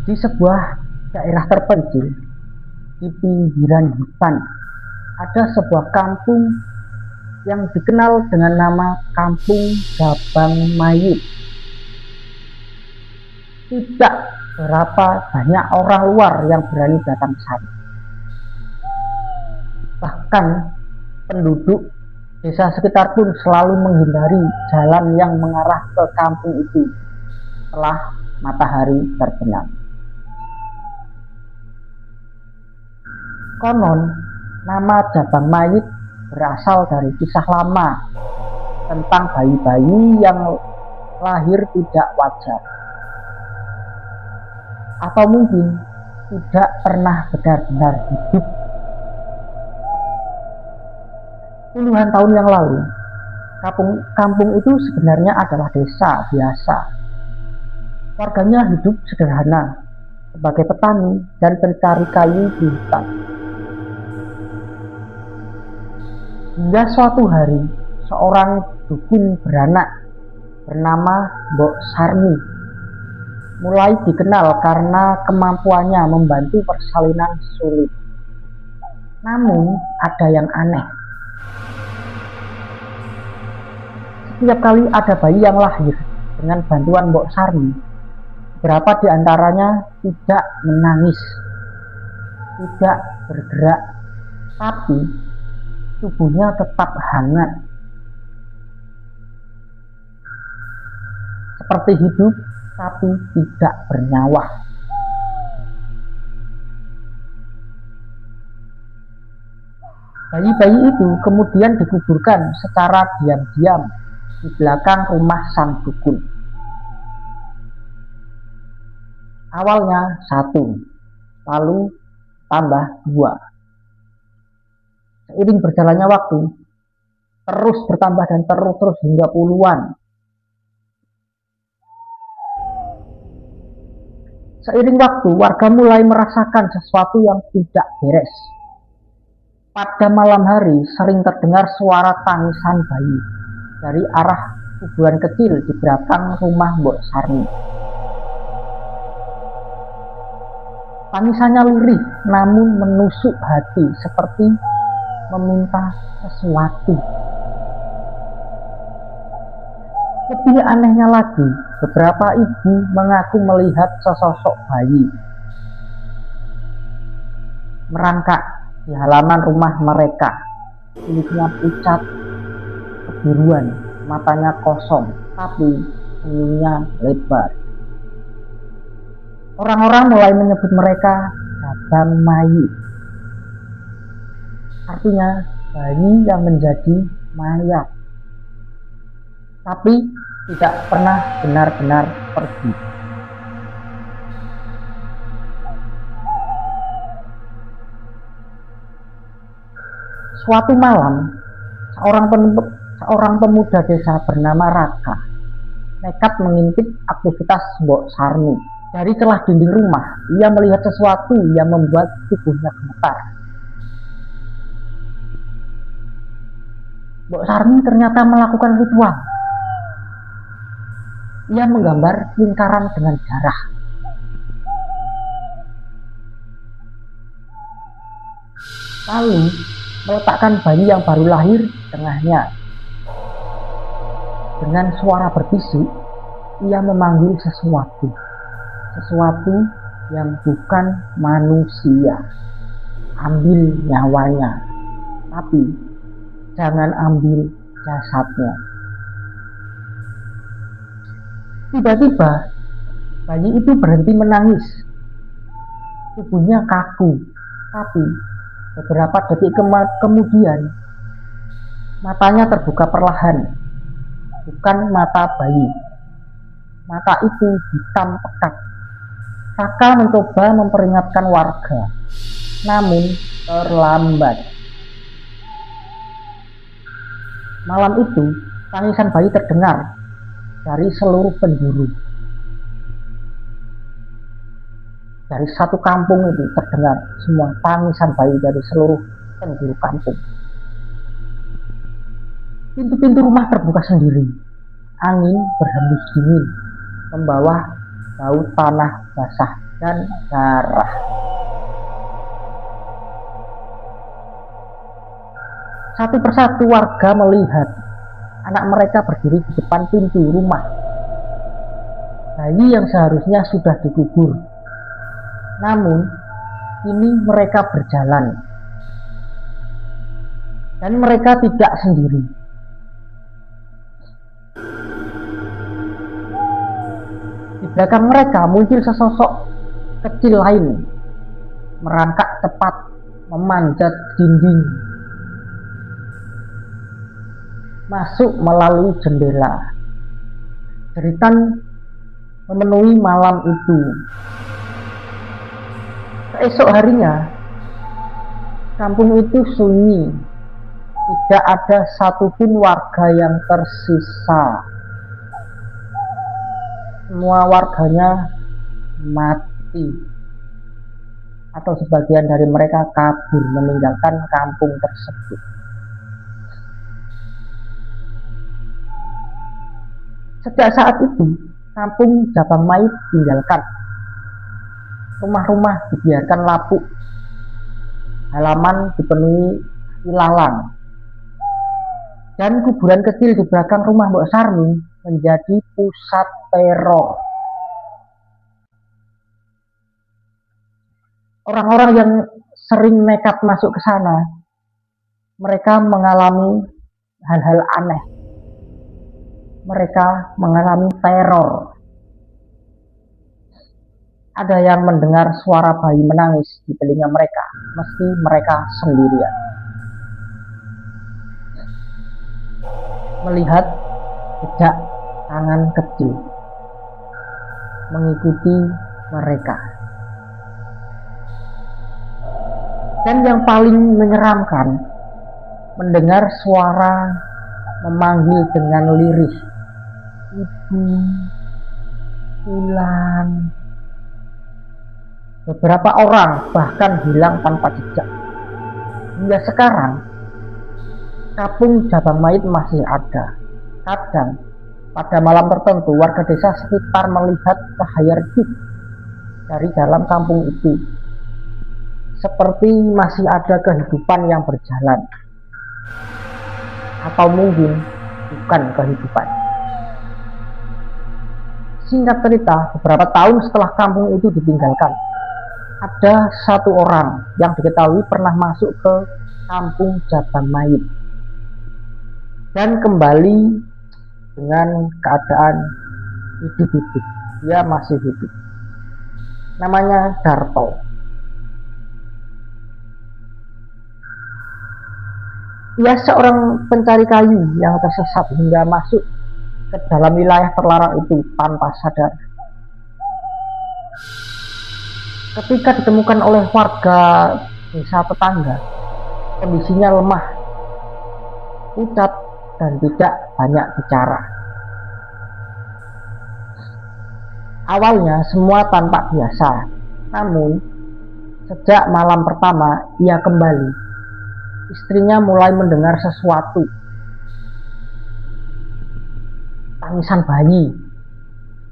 Di sebuah daerah terpencil di pinggiran hutan ada sebuah kampung yang dikenal dengan nama Kampung Gabang Mayit. Tidak berapa banyak orang luar yang berani datang ke sana. Bahkan penduduk desa sekitar pun selalu menghindari jalan yang mengarah ke kampung itu setelah matahari terbenam. Konon, nama Gabang Mayit berasal dari kisah lama tentang bayi-bayi yang lahir tidak wajar, atau mungkin tidak pernah benar-benar hidup. Puluhan tahun yang lalu, kampung itu sebenarnya adalah desa biasa. Warganya hidup sederhana sebagai petani dan pencari kayu di hutan. Hingga suatu hari, seorang dukun beranak bernama Mbok Sarmi mulai dikenal karena kemampuannya membantu persalinan sulit. Namun, ada yang aneh. Setiap kali ada bayi yang lahir dengan bantuan Mbok Sarmi, beberapa di antaranya tidak menangis, tidak bergerak, tapi tubuhnya tetap hangat, seperti hidup tapi tidak bernyawa. Bayi-bayi itu kemudian dikuburkan secara diam-diam di belakang rumah sang dukun. Awalnya 1, lalu tambah 2. Seiring berjalannya waktu, terus bertambah dan terus hingga puluhan. Seiring waktu, warga mulai merasakan sesuatu yang tidak beres. Pada malam hari, sering terdengar suara tangisan bayi dari arah kuburan kecil di belakang rumah Mbok Sarmi. Tangisannya lirih, namun menusuk hati seperti meminta sesuatu. Lebih anehnya lagi, beberapa ibu mengaku melihat sesosok bayi merangkak di halaman rumah mereka. Kulitnya pucat, kebiruan, matanya kosong, tapi senyumnya lebar. Orang-orang mulai menyebut mereka Gabang Mayit. Artinya bayi yang menjadi mayat, tapi tidak pernah benar-benar pergi. Suatu malam, seorang pemuda desa bernama Raka nekat mengintip aktivitas Mbok Sarmi. Dari celah dinding rumah, ia melihat sesuatu yang membuat tubuhnya gemetar. Mbok Sarmi ternyata melakukan ritual. Ia menggambar lingkaran dengan darah. Lalu meletakkan bayi yang baru lahir di tengahnya. Dengan suara berbisik, ia memanggil sesuatu yang bukan manusia. Ambil nyawanya, tapi jangan ambil jasadnya. Tiba-tiba bayi itu berhenti menangis. Tubuhnya kaku, tapi beberapa detik kemudian matanya terbuka perlahan. Bukan mata bayi, mata itu hitam pekat. Raka mencoba memperingatkan warga, namun terlambat. Malam itu, tangisan bayi terdengar dari seluruh penjuru. Dari satu kampung itu terdengar semua tangisan bayi dari seluruh penjuru kampung. Pintu-pintu rumah terbuka sendiri. Angin berhembus dingin, membawa bau tanah basah dan darah. Satu persatu warga melihat anak mereka berdiri di depan pintu rumah. Bayi yang seharusnya sudah dikubur. Namun, kini mereka berjalan. Dan mereka tidak sendiri. Di belakang mereka muncul sesosok kecil lain, merangkak cepat, memanjat dinding, masuk melalui jendela. Jeritan memenuhi malam itu. Keesok harinya, kampung itu sunyi. Tidak ada satupun warga yang tersisa. Semua warganya mati, atau sebagian dari mereka kabur meninggalkan kampung tersebut. Sejak saat itu, kampung Jabang Mayit tinggalkan. Rumah-rumah dibiarkan lapuk, halaman dipenuhi ilalang, dan kuburan kecil di belakang rumah Mbok Sarmi menjadi pusat teror. Orang-orang yang sering nekat masuk ke sana, mereka mengalami hal-hal aneh. Mereka mengalami teror. Ada yang mendengar suara bayi menangis di telinga mereka, meski mereka sendirian. Melihat jejak tangan kecil mengikuti mereka. Dan yang paling menyeramkan, mendengar suara memanggil dengan lirih, "Ibu, pulang." Beberapa orang bahkan hilang tanpa jejak. Hingga sekarang, kampung Jabang Mayit masih ada. Kadang, pada malam tertentu, warga desa sekitar melihat cahaya redup dari dalam kampung itu. Seperti masih ada kehidupan yang berjalan. Atau mungkin bukan kehidupan. Singkat cerita, beberapa tahun setelah kampung itu ditinggalkan, ada satu orang yang diketahui pernah masuk ke kampung Jabang Mayit dan kembali dengan keadaan hidup-hidup. Dia masih hidup. Namanya Darto. Ia seorang pencari kayu yang tersesat hingga masuk ke dalam wilayah terlarang itu tanpa sadar. Ketika ditemukan oleh warga desa tetangga, kondisinya lemah, pucat, dan tidak banyak bicara. Awalnya semua tampak biasa, namun sejak malam pertama ia kembali, istrinya mulai mendengar sesuatu. Tangisan bayi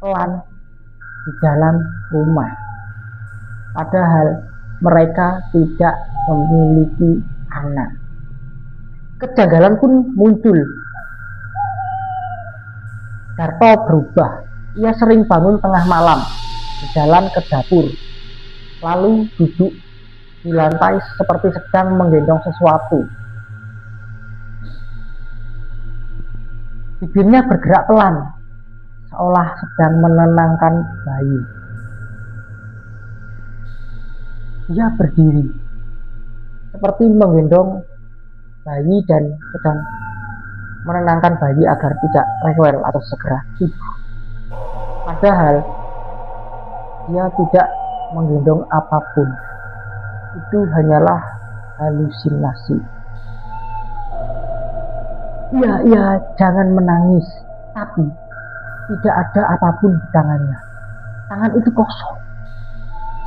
pelan di dalam rumah. Padahal mereka tidak memiliki anak. Kejanggalan pun muncul. Darto berubah. Ia sering bangun tengah malam, berjalan ke dapur, lalu duduk di lantai seperti sedang menggendong sesuatu. Bibirnya bergerak pelan, seolah sedang menenangkan bayi. Dia berdiri, seperti menggendong bayi dan sedang menenangkan bayi agar tidak rewel atau segera tidur. Padahal dia tidak menggendong apapun. Itu hanyalah halusinasi. Ya, jangan menangis. Tapi tidak ada apapun di tangannya. Tangan itu kosong.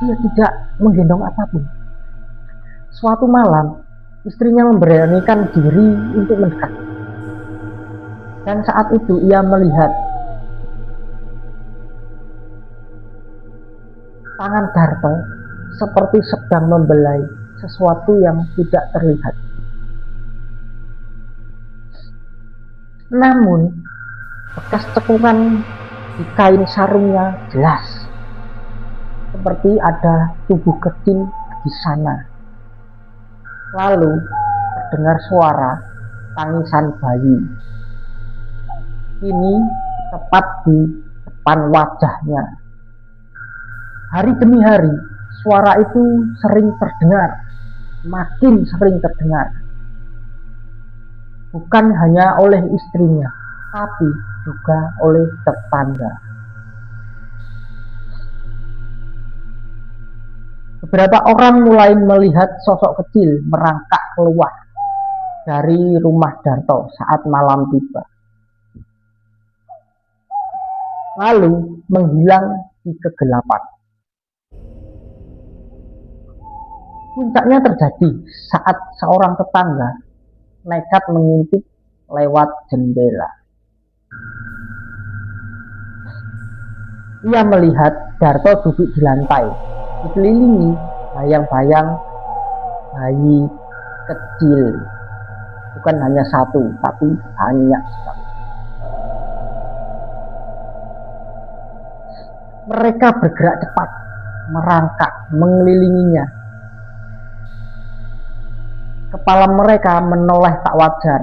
Dia tidak menggendong apapun. Suatu malam, istrinya memberanikan diri untuk mendekat. Dan saat itu ia melihat Tangan Darto seperti sedang membelai sesuatu yang tidak terlihat. Namun, bekas cekungan di kain sarungnya jelas, seperti ada tubuh kecil di sana. Lalu terdengar suara tangisan bayi. Ini tepat di depan wajahnya. Hari demi hari, suara itu sering terdengar, makin sering terdengar. Bukan hanya oleh istrinya, tapi juga oleh tetangga. Beberapa orang mulai melihat sosok kecil merangkak keluar dari rumah Darto saat malam tiba, lalu menghilang di kegelapan. Puncaknya terjadi saat seorang tetangga nekat mengintip lewat jendela. Ia melihat Darto duduk di lantai, dikelilingi bayang-bayang bayi kecil. Bukan hanya satu, tapi banyak sekali. Mereka bergerak cepat, merangkak, mengelilinginya. Kepala mereka menoleh tak wajar.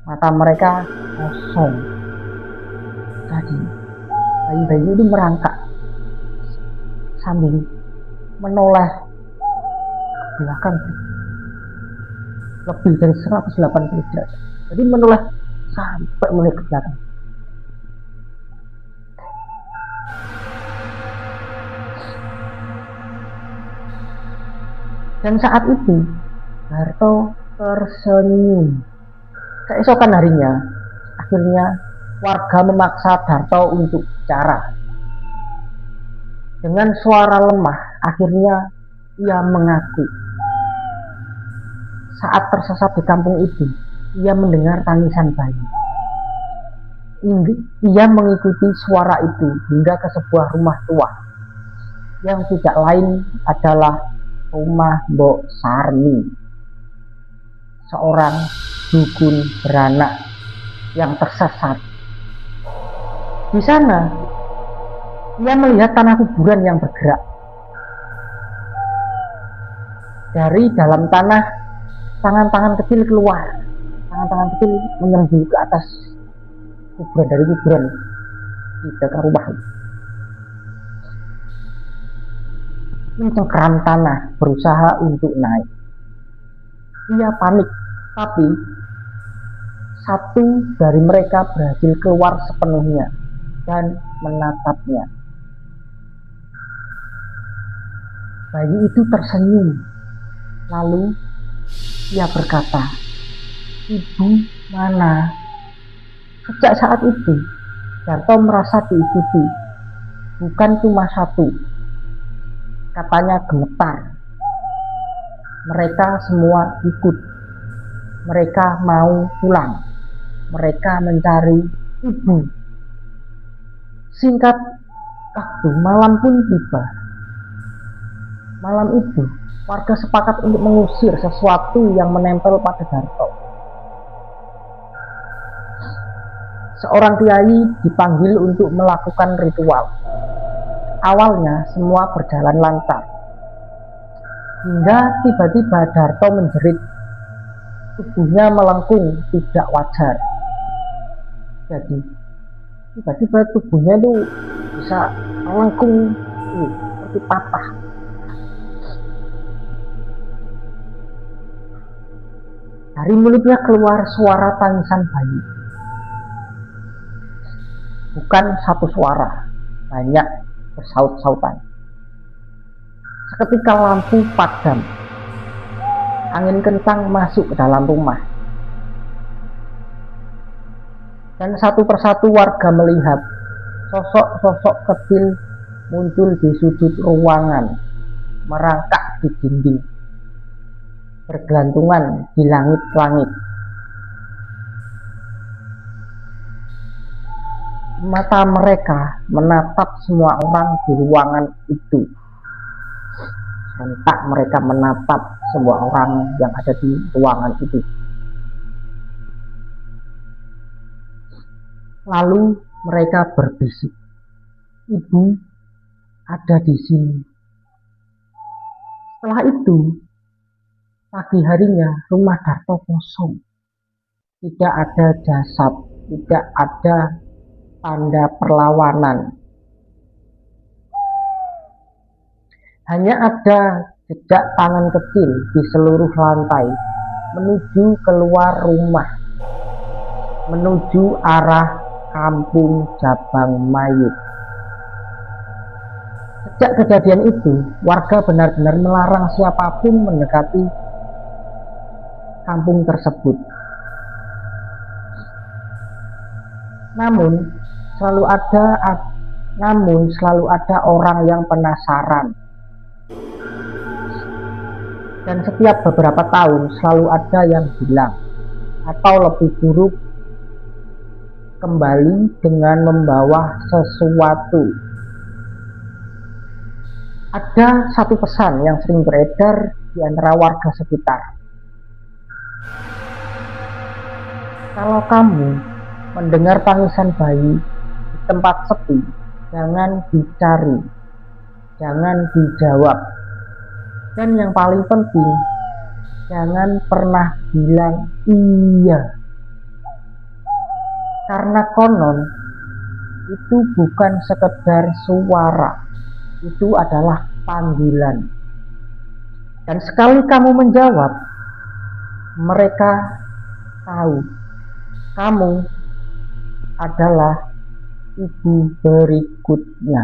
Mata mereka kosong. Jadi, bayi-bayi itu merangkak sambil menoleh ke belakang lebih dari 180 derajat. Jadi menoleh sampai melihat ke belakang. Dan saat itu Darto tersenyum. Keesokan harinya, akhirnya warga memaksa Darto untuk bicara. Dengan suara lemah, akhirnya ia mengaku. Saat tersesat di kampung itu, ia mendengar tangisan bayi. Ia mengikuti suara itu hingga ke sebuah rumah tua, yang tidak lain adalah rumah Mbok Sarmi, seorang dukun beranak yang tersesat. Di sana, ia melihat tanah kuburan yang bergerak. Dari dalam tanah, tangan-tangan kecil keluar. Tangan-tangan kecil menyerbu ke atas kuburan, dari kuburan di dekat rumah. Mencengkeram tanah, berusaha untuk naik. Ia panik, tapi satu dari mereka berhasil keluar sepenuhnya dan menatapnya. Bayi itu tersenyum, lalu ia berkata, "Ibu mana?" Sejak saat itu, Darto merasa diikuti, bukan cuma satu. Katanya gemetar. Mereka semua ikut. Mereka mau pulang. Mereka mencari ibu. Singkat waktu, malam pun tiba. Malam itu, warga sepakat untuk mengusir sesuatu yang menempel pada Darto. Seorang kiai dipanggil untuk melakukan ritual. Awalnya semua berjalan lancar, hingga tiba-tiba Darto menjerit. Tubuhnya melengkung tidak wajar. Jadi tiba-tiba tubuhnya itu bisa melengkung seperti patah. Dari mulutnya keluar suara tangisan bayi. Bukan satu suara, banyak bersaut-sautan. Seketika lampu padam. Angin kencang masuk ke dalam rumah. Dan satu persatu warga melihat sosok-sosok kecil muncul di sudut ruangan, merangkak di dinding, bergelantungan di langit-langit. Mata mereka menatap semua orang di ruangan itu. Sontak mereka menatap semua orang yang ada di ruangan itu. Lalu mereka berbisik, "Ibu ada di sini." Setelah itu, pagi harinya rumah Darto kosong. Tidak ada jasad, tidak ada tanda perlawanan. Hanya ada jejak tangan kecil di seluruh lantai menuju keluar rumah, menuju arah kampung Jabang Mayit. Sejak kejadian itu, warga benar-benar melarang siapapun mendekati kampung tersebut. Namun selalu ada orang yang penasaran. Dan setiap beberapa tahun selalu ada yang hilang, atau lebih buruk, kembali dengan membawa sesuatu. Ada satu pesan yang sering beredar di antara warga sekitar. Kalau kamu mendengar tangisan bayi di tempat sepi, jangan dicari, jangan dijawab. Dan yang paling penting, jangan pernah bilang iya. Karena konon itu bukan sekedar suara, itu adalah panggilan. Dan sekali kamu menjawab, mereka tahu kamu adalah ibu berikutnya.